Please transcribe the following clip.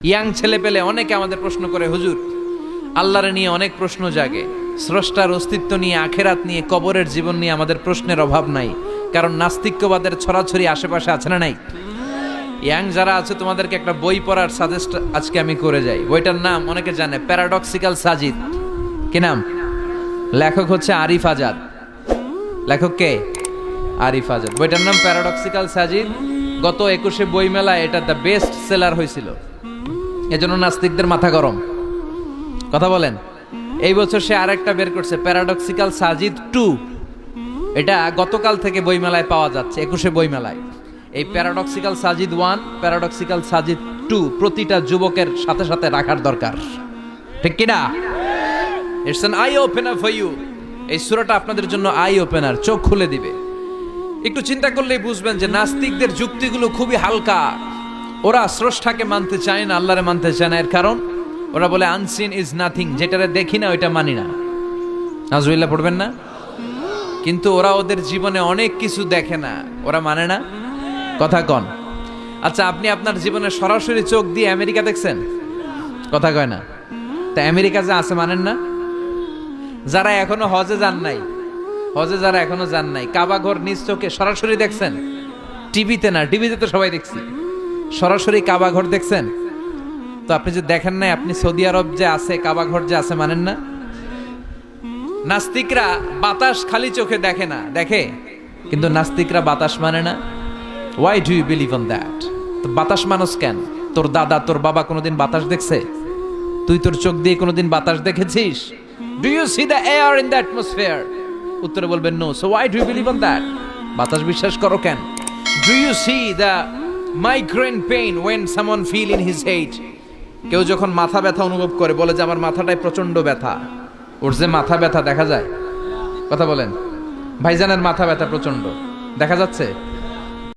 Young ছেলে পেলে অনেকে আমাদের প্রশ্ন করে, হুজুর আল্লাহরে নিয়ে অনেক প্রশ্ন জাগে, স্রষ্টার অস্তিত্ব নিয়ে, আখেরাত নিয়ে, কবরের জীবন নিয়ে আমাদের প্রশ্নের অভাব নাই, কারণ নাস্তিক্যবাদের ছড়াছড়ি আশেপাশে আছে না নাই? ইয়াং যারা আছে তোমাদেরকে একটা বই পড়ার সাজেস্ট আজকে আমি করে যাই। বইটার নাম অনেকে জানে, প্যারাডক্সিক্যাল সাজিদ। কি নাম? লেখক হচ্ছে আরিফ আজাদ। লেখক কে? আরিফ আজাদ। বইটার নাম প্যারাডক্সিক্যাল সাজিদ। গত 21শে বই মেলায় এটা দ্য বেস্ট সেলার হয়েছিল, এজন্য নাস্তিকদের মাথা গরম। কথা বলেন। এই বছর সে আরেকটা বের করছে, প্যারাডক্সিক্যাল সাজিদ 2। এটা গতকাল থেকে বইমেলায় পাওয়া যাচ্ছে, 21শে বইমেলায়। এই প্যারাডক্সিক্যাল সাজিদ 1, প্যারাডক্সিক্যাল সাজিদ 2 প্রতিটা যুবকের সাথে সাথে রাখার দরকার, ঠিক কিনা? It's an eye opener for you. এই সূরাটা আপনাদের জন্য আই ওপেনার, চোখ খুলে দিবে। একটু চিন্তা করলেই বুঝবেন যে নাস্তিকদের যুক্তিগুলো খুবই হালকা। ওরা স্রষ্টাকে মানতে চায় না, আল্লাহরে মানতে চায় না। এর কারণ ওরা বলে আনসিন ইজ নাথিং, যেটারে দেখি না ওইটা মানি না। নাজুবিল্লাহ পড়বেন না? কিন্তু ওরা ওদের জীবনে অনেক কিছু দেখে না, ওরা মানে না। কথা কন। আচ্ছা, আপনি আপনার জীবনে সরাসরি চোখ দিয়ে আমেরিকা দেখছেন? কথা কয় না। তা আমেরিকা যে আছে মানেন না? যারা এখনো হজে যান নাই, যারা এখনো যান নাই, কাবা ঘর নিজ চোখে সরাসরি দেখছেন? টিভিতে না, টিভিতে তো সবাই দেখছি। সরাসরি কাবা ঘর দেখছেন? তো আপনি যে দেখেন নাই, আপনি সৌদি আরব যে আছে, কাবা ঘর যে আছে মানেন না? নাস্তিকরা বাতাস খালি চোখে দেখে না, দেখে, কিন্তু নাস্তিকরা বাতাস মানে না। Why do you believe on that? তো বাতাস মানুষ কেন? তোর দাদা, তোর বাবা কোনোদিন বাতাস দেখছে? তুই তোর চোখ দিয়ে কোনোদিন বাতাস দেখেছিস? Do you see the air in the atmosphere? উত্তরে বলবেন no. So why do you believe on that? বাতাস বিশ্বাস করো কেন? Do you see the migraine pain when someone feel in his head? কেউ যখন মাথা ব্যথা অনুভব করে, বলে যে আমার মাথাটায় প্রচন্ড ব্যথা। ওর যে মাথা ব্যথা দেখা যায়? কথা বলেন। ভাইজানের মাথা ব্যথা প্রচন্ড দেখা যাচ্ছে?